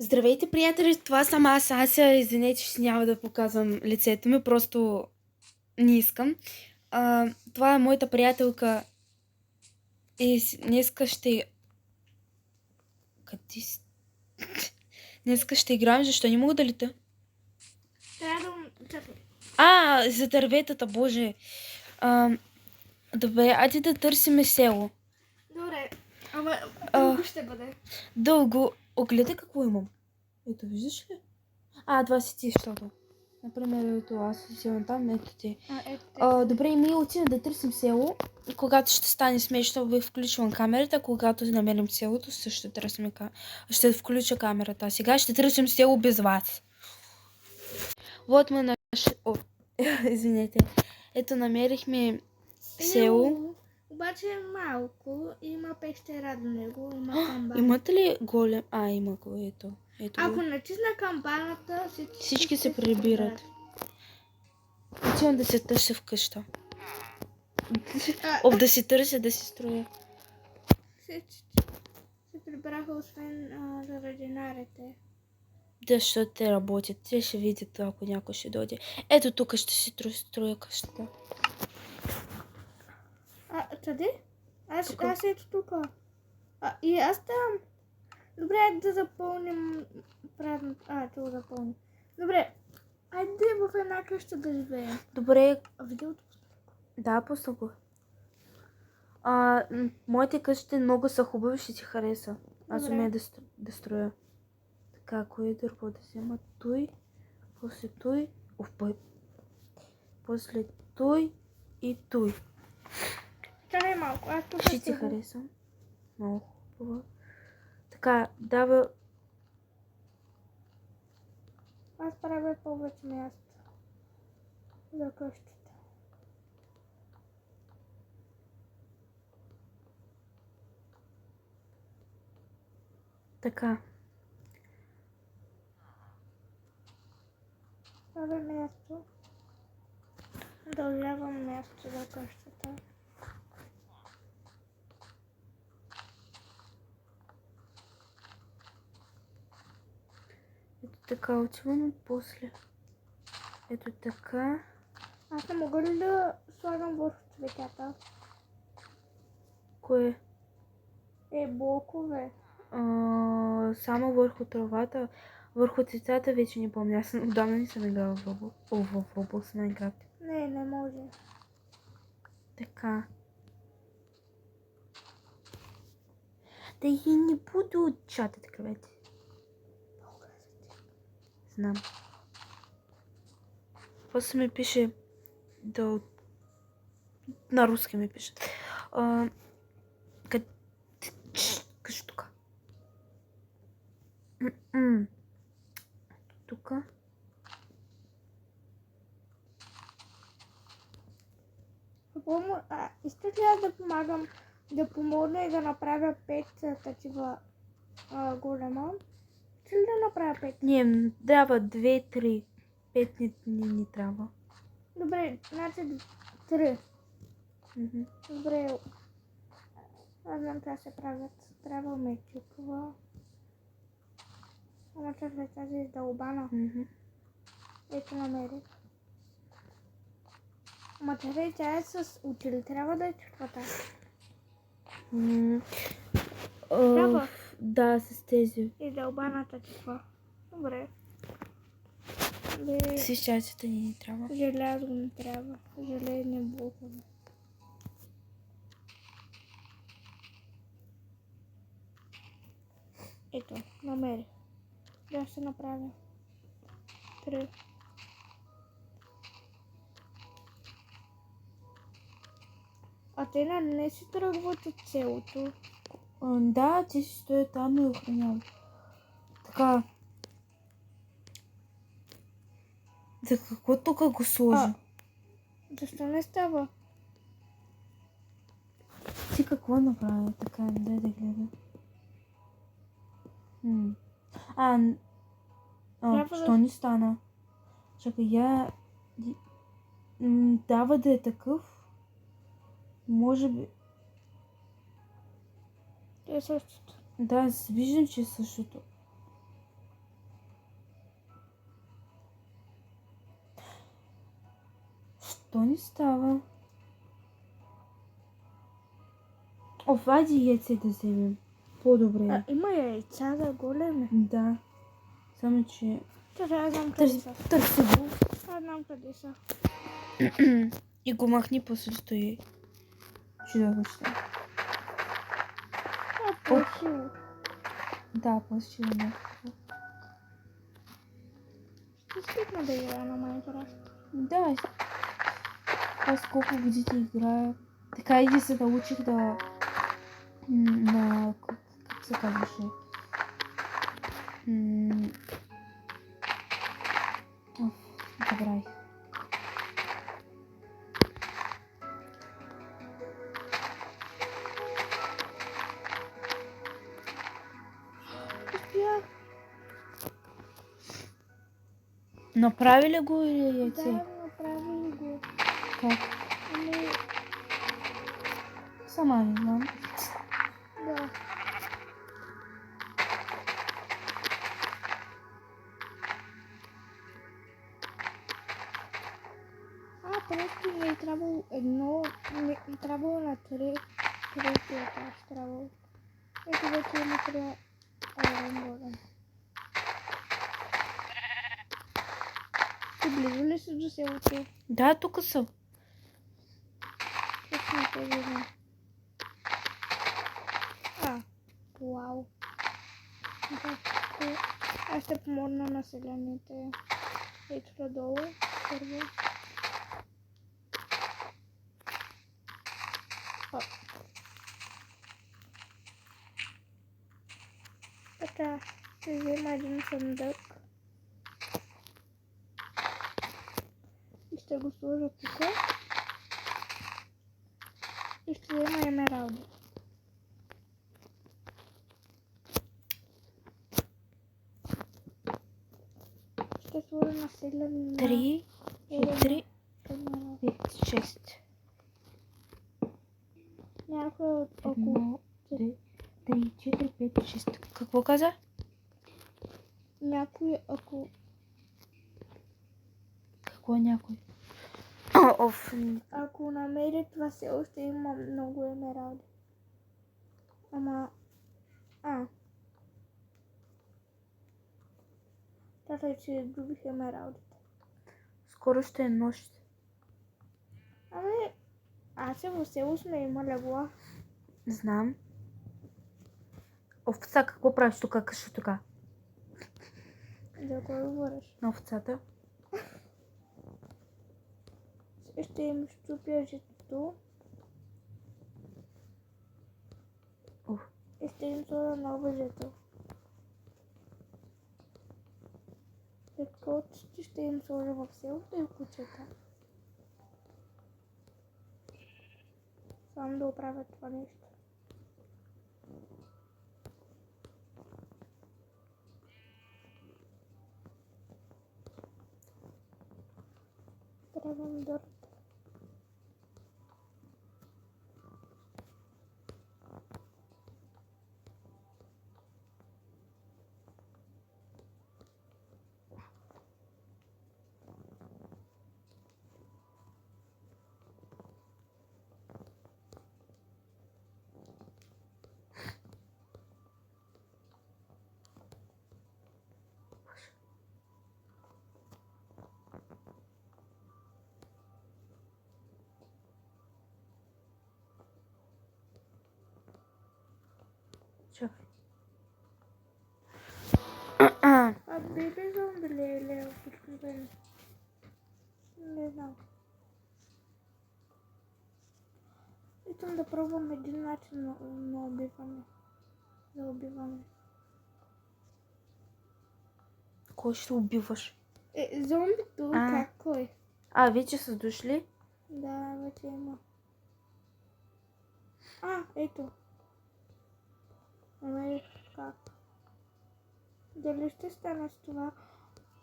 Здравейте, приятели! Това съм аз, Ася. Извинете, че няма да показвам лицето ми, просто не искам. Това е моята приятелка и днеска ще... Къде си? Днеска ще играем, защо не мога да лета? Трябва да... За дърветата, боже! Добре, айде да търсиме село. Добре, ама дълго ще бъде. Дълго. Огледай какво имам. Ето, виждаш ли? Това си ти, защото. Например, ето аз си там, ето ти. Добре, ние отиваме да търсим село. Когато ще стане смешно, ви включвам камерата. Когато намерим селото, също ще търсим ще включа камерата. Сега ще търсим село без вас. Вот мы наши... Извинете. Ето намерихме село. Обаче е малко. Има пещера до него. Има камбана. Имате ли голем? Има го, ето. Ако натисна камбаната, всички се прибират. Отивам да се търся в къща. Да си търся, да си строя. Се прибраха освен заради нарите. Да, защото те работят. Те ще видят, ако някой ще дойде. Ето тук ще си строя къщата. Къде? Аз ето тук. И аз там. Добре, да запълним правилно. Това запълним. Добре, айде в една къща да живеем. Добре. Видеото? Да, пусна го. Моите къщи много са хубави, ще ти хареса. Аз умея да строя. Така, кое друго да взема? Той, после той, после той и той. Чакай малко, аз тук ще ти харесам. Много хубаво. Така, дава... Аз правя повече място за къщата. Така. Правя място. Удължавам място за къщата. Ето така, отивам после. Ето така. Аз не мога ли да слагам върху цветята? Кое? Блокове. Само върху травата. Върху цветата вече не помня. Аз отдавна не съм играла в Roblox Minecraft. Не може. Така. Да и не буду от чатът кревети. Знам. После ми пише на руски ми пише. Кажи тук. Тук. Искаш ли аз да помагам, да помогна и да направя 5 такива голема? Ще ли да направя 5? Не, трябва 2-3. 5 не трябва. Добре, значи 3. Добре. Аз знам как се правят. Трябва ме чуква. Ама чакай тази издълбана. Ето намерих. Ама чакай, тя е с учили. Трябва да е чуквата. Трябва? Да, с тези. Издълбаната чуква. Добре. С частите ни трябва. Желязо не трябва. Железни блокове. Ето, намерих. Да ще направя. 3. Те не си тръгват от селото. Да, ти си стои там и охраняват. Така. За какво тук го сложи? Защо не става? Ти какво направи? Така, дай да гледа. Що не стана? Чакай, дава да е такъв. Може би... Е същото. Да, виждам, че е същото. То не става. Айде яйце да вземем. По-добре. Има яйца да големи. Да. Само, че... Чакай, аз знам къде са. Търси го. Аз знам къде са. И го махни, после стои. Чудовище. Плашило. Да, плашило някакво. Ще свикна да играя на Майнкрафт. Да. Аз колко години играя. Така и да се научих да... Как се казваше? Забравих. Успях. Направи ли го или яйце? Да, направи го. Как? Ами, Сама не знам. да. Просто не е трябвало едно, не е трябвало на трети етаж, трябвало. Ето вече има трябва голем. Ти близо ли си до селото? Да, тук съм. Точно не те виждам. Вау. Аз ще помогна на селяните. Ето надолу, първо. Така, ще взема един съндък. И ще го сложа тук. И ще взема емералди. Ще сложа на селяни. 3, 4, 5, 6. Някой от около... 1, 2, 3, 4, 5, 6. Какво каза? Някой около... Какво е някой? Ако намери това село, ще има много емералди. Ама... Тата, че изгубих емералдите. Скоро ще е нощ. Ами... Аз в село сме има легла. Знам. Овца, какво правиш тук, къщо тук? За кой говориш? На овцата. Ще им щупя житото. И ще им сложа ново жито. Какво ще им сложа в селото и кучета. Само да оправя това нещо. Трябвам дърт. Чакай. Бебе зомби ли е лео? Не знам. Искам да пробвам един начин на убиване. За убиване. Кой ще убиваш? Зомбито, как кой? Вече са дошли? Да, вече има. Ето. Ами как? Дали ще стане с това?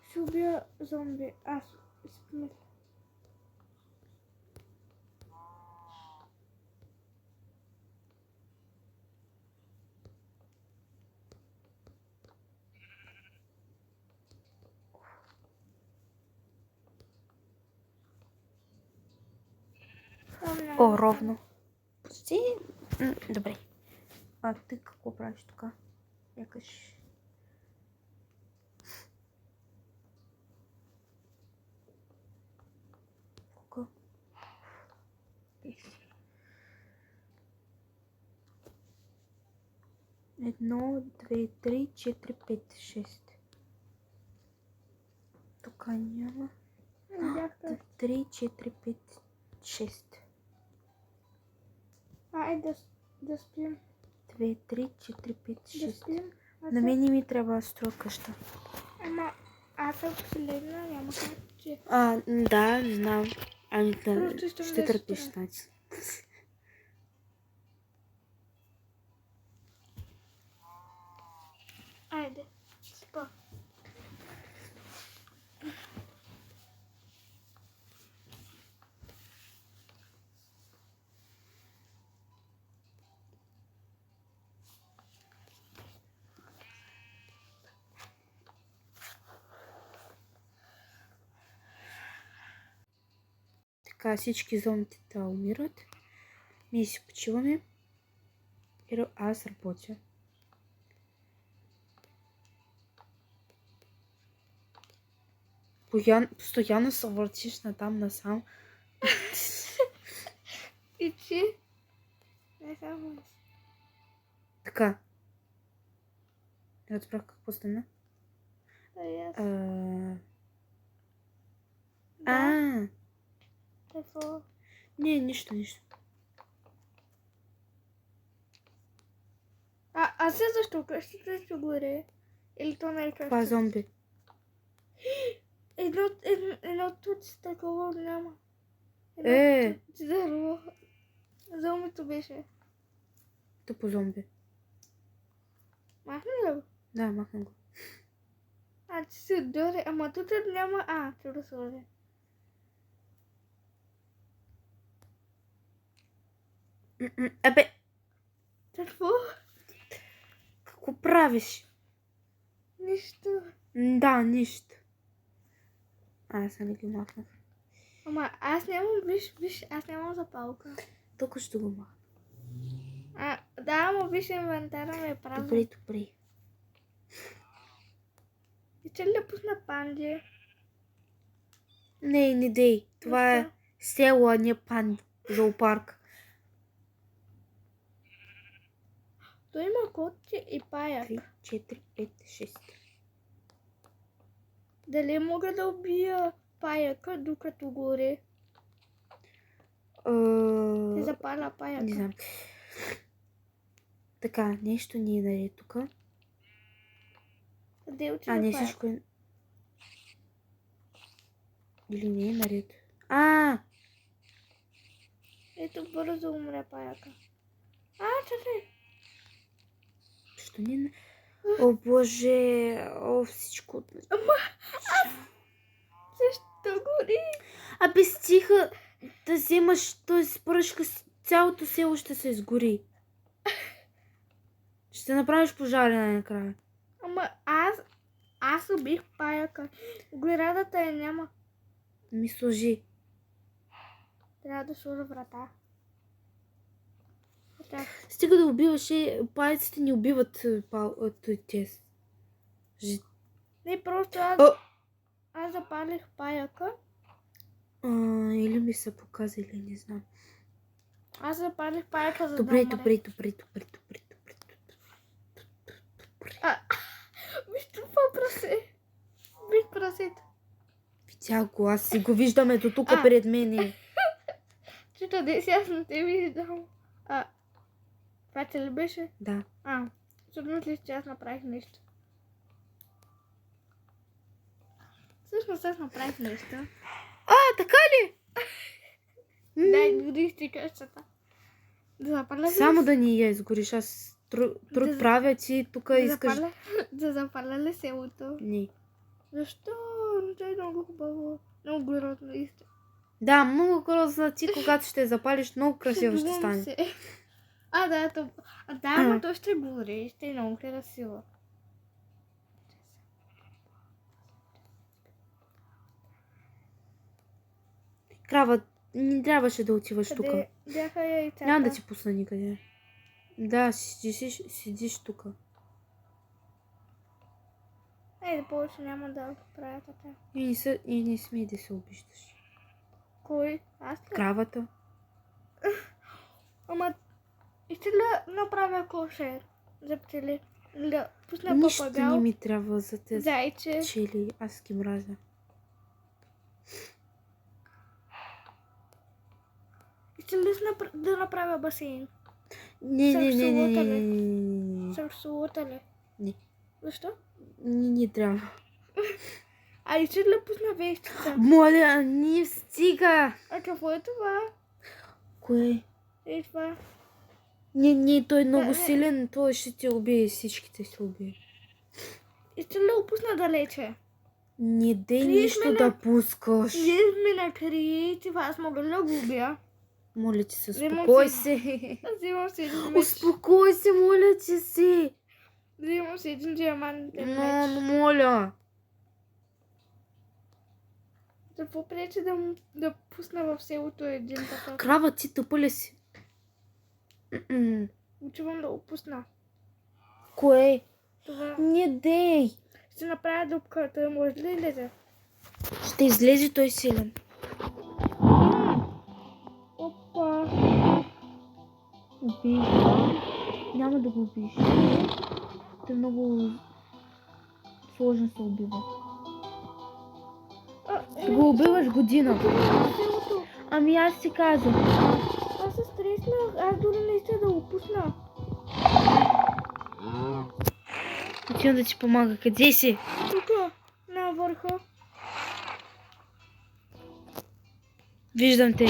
Ще убия зомби. Аз смисля. О, ровно. Почти. Добре. А ти какво правиш тук? Якаш... Колко? 1, 2, 3, 4, 5, 6. Тук няма. 3, 4, 5, 6. Да спим. 2, 3, 4, 5, Да 6. спим. На мен не ми трябва строя къща. Ама аз ако си легна, няма как, че... Да, не знам. Ами Просто искам ще да търпиш, спра. значи. Айде, спа. Така, всички зомбите умират. Ние си почиваме. И аз работя. Постоянно се въртиш натам-насам. И че? Не само аз. Така. Разбрах какво стана. Да, и аз. А, Какво? не, нищо. А се защо къщата ще горе? Или то не е къщата? Това зомби. Едно тут с такова няма. Здорово. Зомбито беше. Тъпо зомби. Махна ли го? Да, махна го. Че се дори, ама тут няма. Чудо сложи. Абе, Какво? какво правиш? Нищо. Да, нищо. Аз не ги махнах. Ама аз нямам, виж, аз нямам запалка. Тук ще го махна. Да, ама виж, инвентара ме е празен. Добре. И че ли да пусна панди? Не дей. Това е село, а не зоопарк. Той има котче и паяк. 3, 4, 5, 6. Дали мога да убия паяка, докато горе? Се запаля паяка. Не знам. Така, нещо ни е наред тук. Къде отива Не, паяк? всичко е... Или не е наред. Ето бързо умря паяка. Чакай. Що не е... О, Боже! Всичко... Защо гори? Абе, стиха да вземаш този пръшка, цялото село ще се изгори. Ще направиш пожарене накрая. Ама аз убих паяка. Оградата я няма. Ми сложи. Трябва да сложа врата. Стига да убиваш, паяците не убиват тез. Не, просто аз запалих паяка. Или ми се показа, или не знам. Аз запалих паяка за Добре. Виж това прасе. Виж прасето. Видя го, аз си го виждаме до тук пред мене. Чута, деси, аз не те виждам. Това че ли беше? Да. Всъщност ли, че аз направих нещо? Всъщност аз направих нещо. Така ли? Дай, гори си къщата. Да запаля ли? Само да ни я изгориш, аз труд правя, ти тук искаш... Да запаля ли селото? Не. Защо? Това е много хубаво. Много грозно иска. Да, много грозно. Ти когато ще запалиш, много красиво ще стане. Да, ама то ще гори. Ще е много красиво. Крава Не трябваше да отиваш тук. Къде бяха яйцата? Няма да ти пусна никъде. Да, седиш тук. Айде, повече няма да правя така. И не смей да се обиждаш. Кой? Аз ли? Кравата. Ама, искаш да направя кошер за пчели? Да пусна Нищо папагал, не ми трябва за тези зайче. пчели. Аз ги мразя. Искаш ли да направя басейн? Не. Сърсовата ли? Не. Защо? Не трябва. А искаш ли да пусна вещица? Моля, не стига. А какво е това? Кое? Е това. Не, той е много силен. Той ще те убие. Всичките ще убие. Искаш ли да опусна далече? Не дей Криеш нищо ме да пускаш. Вие ме на креатив, аз мога ли да го убия? Моля ти се, Вземам успокой си- се. Аз взимам си един меч. Успокой се, моля ти се. Взимам си един диамантен Но, меч. моля. Какво пречи да пусна в селото един такъв? Крава, ти тъпа ли си? Отивам да го пусна. Кое? Това. Не дей. Ще направя дупка, той може ли излезе? Ще излезе той силен. Опа. Убий. Няма да го убиеш. Той много сложно се убива. Ще го убиваш година. Селото. Ами аз ти казах. Аз се стреснах, аз дори не исках да го пусна. Отивам да ти помага. Къде си? Тук, на върха. Виждам те.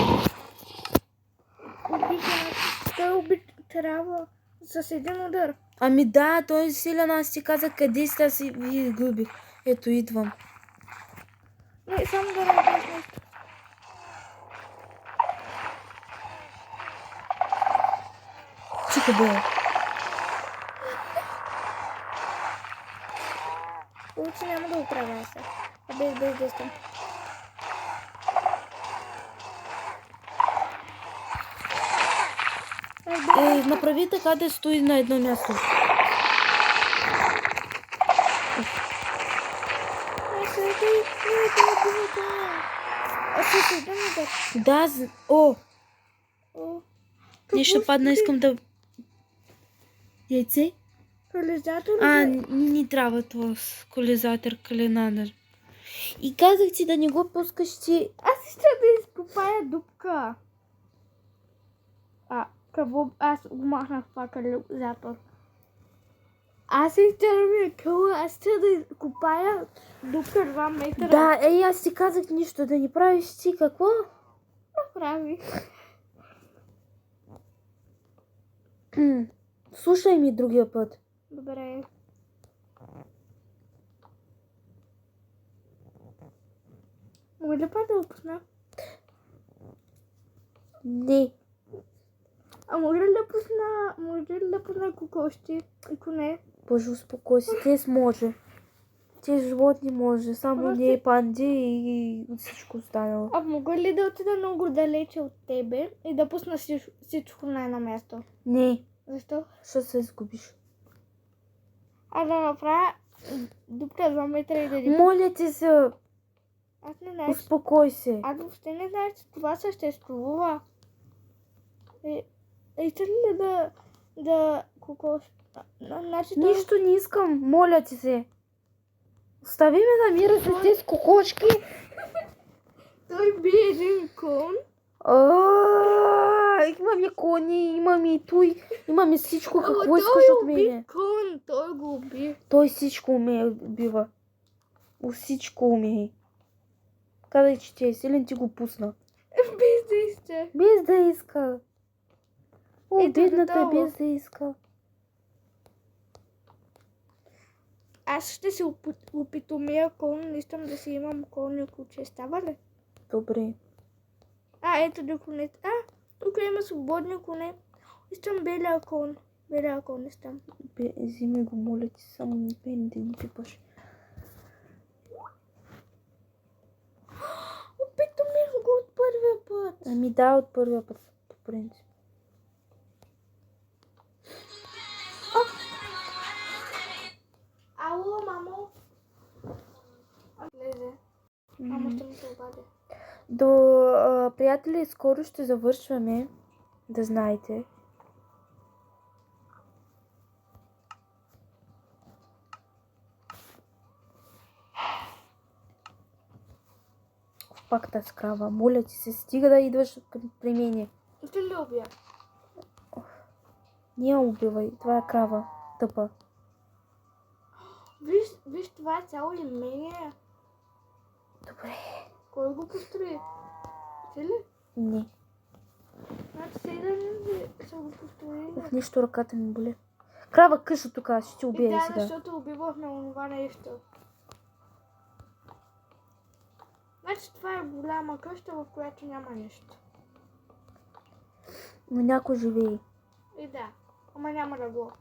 Убиха. Той уби трябва с един удар. Ами да, той е силен. Аз ти казах къде си, аз и ви изгубих. Ето, идвам. Не, само да работиш нещо. Тихо бе. Лучше няма да го правя сега. А без действам. Направи така да стои на едно място. Да, о! Нещо падна, искам да... Яйце? Колизатор Не трябва това с колизатор, калинадър. И казах ти да не го пускаш ти. Аз искам да изкопая дупка. Какво? Аз го махнах това кализатор. Аз искам да ми е къла. Аз искам да изкопая дупка 2 метра. Да, аз ти казах нищо, да не правиш ти какво? Прави. Слушай ми другия път. Добре. Мога ли пак да го пусна? Не. А може ли да пусна кокошки и коне? Боже, успокой се, те може. Те животни може, само Просто- не панди и всичко останало. А мога ли да отида много далече от тебе и да пусна всичко на едно място? Не, Защо? ще се изгубиш. А да направя дупка 2 метра и да ги... Моля ти се, Аз не знам. успокой се. Аз въобще не знам, че това съществува. Искаш ли да кокош? Значи той... Нищо не искам, моля ти се. Остави ме на мира с тези кокошки. Той би един кон. Имаме кони, имаме и той, имаме всичко, какво Ама искаш от той уби мене? кон, той го уби. Той всичко умее, бива. Всичко умее. Казай, че ти е силен, ти го пусна. Без да иска. Без да иска. О, Ето бедната е готово. без да иска. Аз ще се опитомия кон, не искам да си имам кон и куче. Става ли? Добре. Ето до конете. Тук има свободни коне. Искам белия кон. Белия кон искам. Взими го, моля ти, само не пей, да не пипаш. Опитомих го от първия път. Ами да, от първия път, по принцип. Ало, мамо. Влезе. Мамо ще ми се обади. Приятели, скоро ще завършваме, да знаете. Пак тази крава, моля ти се, стига да идваш при мене. Ще ли убия? Не я убивай, това е крава, тъпа. Виж, това е цяло имение. Добре. Кой го построи? Ти ли? Не, Значи сега ли са го построили? в нищо ръката ми боли. Крава, къща тук, ще ти И убия да, сега. защото убивахме онова нещо. Значи това е голяма къща, в която няма нищо. Но някой живее. И да, ама няма да го.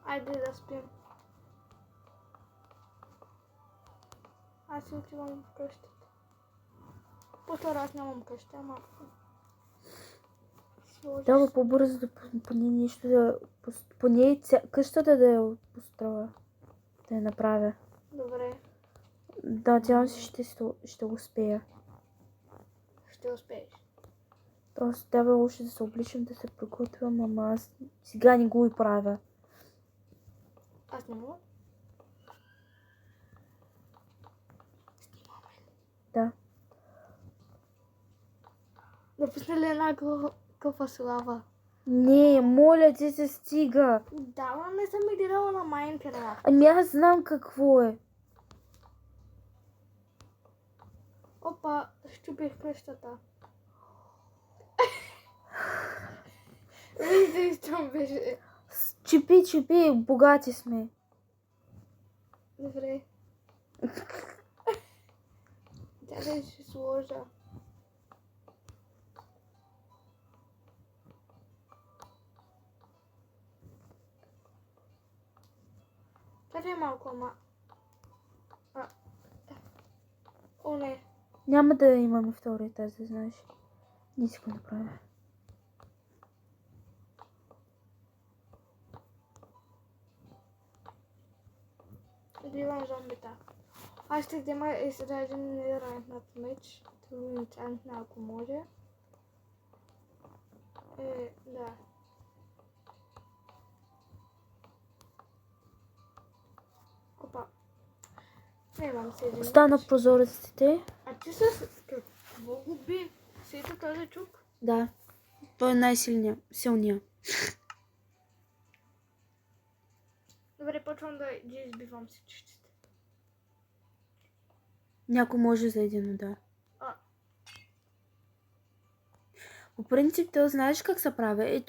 Айде да спим. Аз си отивам в къщата. По-скоро аз нямам къща, ама... Трябва по-бързо да поне нещо да... Поне къщата да я построя. Да я направя. Добре, Да, надявам се ще успея. ще успееш. Просто трябва още да се обличам, да се приготвям, ама аз сега не го и правя. Аз не мога. Да. Да пусна ли една къпа слава? Не, моля ти се, стига. Да, но не съм играла на Майнкрафт. Ами аз знам какво е. Опа, щупих къщата. Вижте, що беше. Чипи, богати сме. Добре. Тя да ще сложа. Чакай малко, ама... О, не. Няма да имаме втори етаж, да знаеш. Не си го направя. Убивам зомбита. Аз ще взема и сега един нерантнат меч. Това енчантна, ако може. Да. Опа. Не имам си един Остана меч. прозореците. А ти с какво го би? Сето този чук? Да. Той е най-силния. Добре, почвам да ги избивам всичките. Някой може за един, да. А. По принцип, то знаеш как се прави.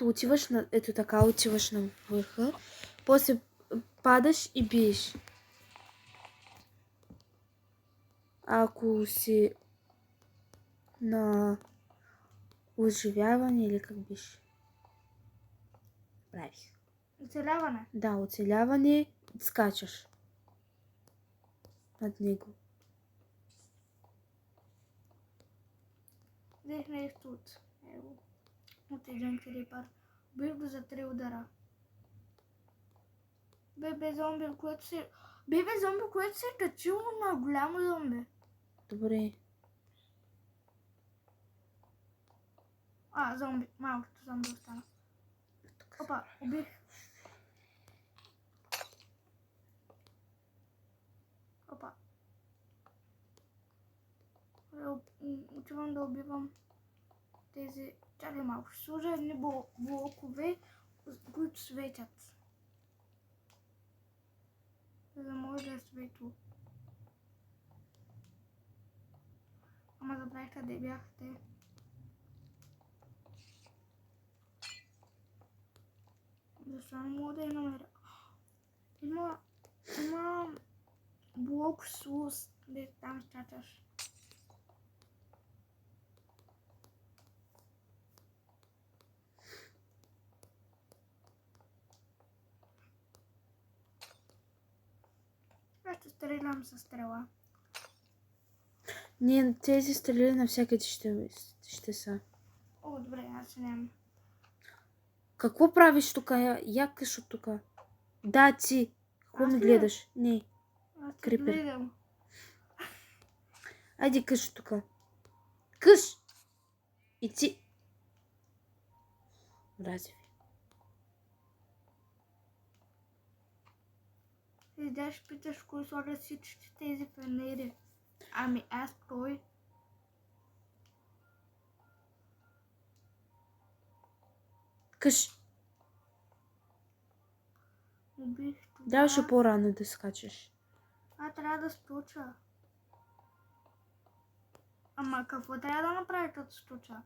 Ето така отиваш на върха. После падаш и биеш. Ако си на оживяване или как биш правиш. Оцеляване. Да, оцеляване, скачаш над него. Взех нещо от него. От един крипър. Бих го за 3 удара. Бебе зомби, което се е качило на голямо зомби. Добре. Зомби. Малкото зомби остана. Опа, убих. Опа. Отивам да убивам тези... Чакай малко. Ще сложа едни блокове, които светят. За да може да е светло. Ама забравих къде бяхте. Защо не мога да я намеря? Има блок слус, де там чачаш. Аз ще стрелям със стрела. Не, тези стрели навсякъде ще са. О, добре, аз нямам. Какво правиш тук? Я къш от тук. Да, ти. Какво Аз ми ли? гледаш? Не. Аз те Крипер. гледам. Айде къш от тук. Къш! И ти. Мрази ви. Идеш, питаш кой слагат всички тези панери. Ами аз кой? Къш. Убих това. Даваше по-рано да скачаш. Трябва да скоча. Ама какво трябва да направя като скоча?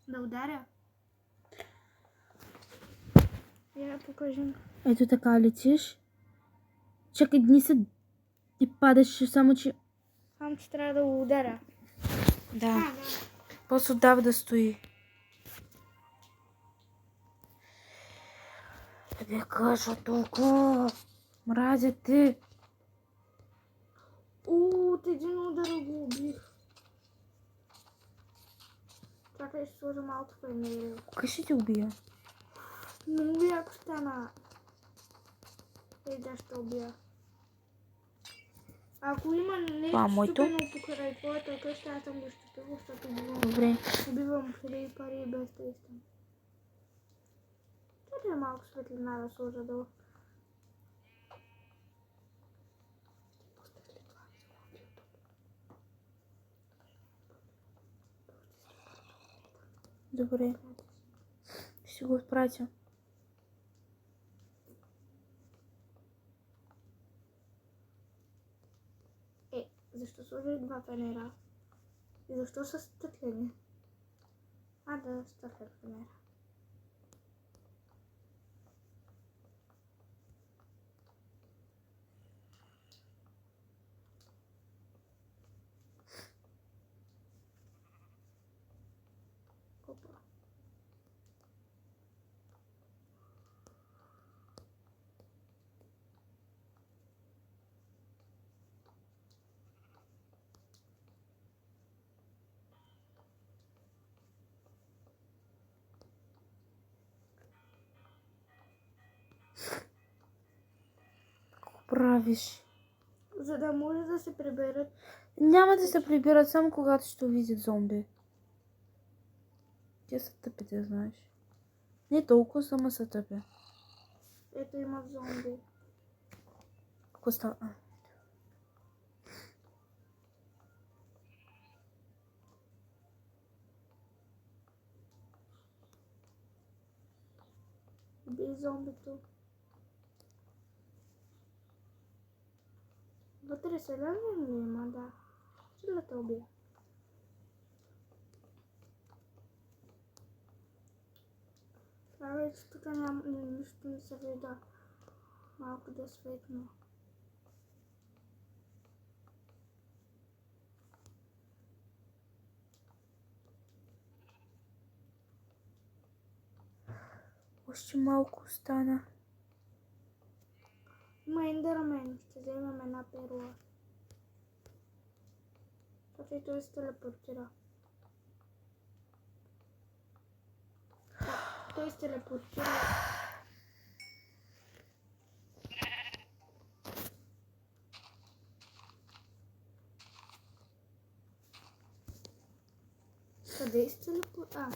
Да ударя? Я покажи. Ето така летиш. Чакай, дни се и падаш, само че... Само че трябва да го ударя. Да. После отдава да стои. Тебе кажа толкова. Мразя те. От един удар го убих. Чакай, ще сложа малко панери. Кой ще ти убия? Много яко стана. Да ще убия. Ако има нещо щупено покрай твоята къща, аз съм го щупила, защото Добре. убивам хиляди пари без да искам. Чакай малко светлина да сложа долу. Добре. Ще го отпратя. Защо сложих два панера? И защо са стъклени? Да, стъклен панера. Опа. Какво правиш? За да може да се приберат. Няма да се прибират само когато ще увидят зомби. Те са тъпи, да знаеш. Не толкова, само са тъпи. Ето имат зомби. Какво става? Убий зомбито. Вътре селянин ли има? Да. Ще да те убия. Това тук няма нищо не се вижда. Малко да светно. Още малко остана. Има ендермен. Ще вземем една перла. Чакай, той се телепортира. Той се телепортира. Къде се телепортира?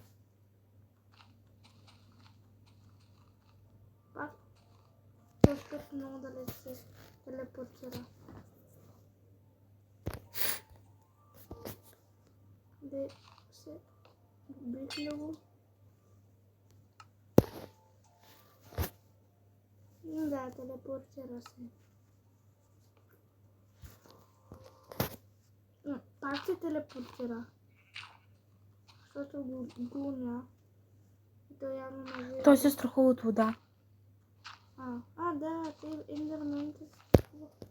Пак. Той път много далеч се телепортира. Де се бих ли го? Да, телепортира се. Пак се телепортира. Защото го гоня. И той явно не вижда. Той се страхува от вода. Да, те ендермените се страхуват.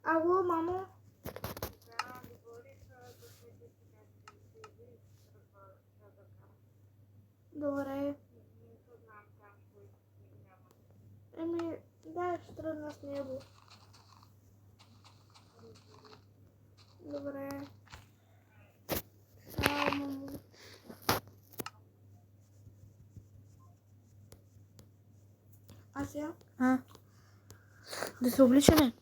Ало, мамо? Добре. Да, ще тръгна с него. Добре. Само... А сега? Да се обличаме?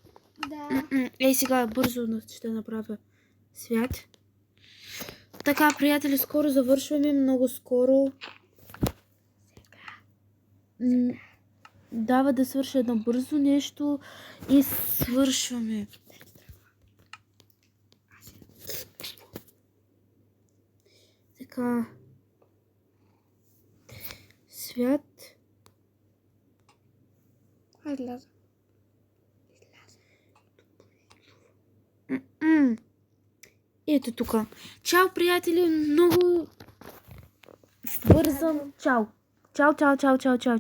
Да. Ей, сега бързо ще направя свят. Така, приятели, скоро завършваме, много скоро. Дава да свърша едно бързо нещо и свършваме. Така. Свят. Хайде, изляза. Ето тук. Чао, приятели, много бързам. Чао. Чао, чао, чао, чао, чао, чао.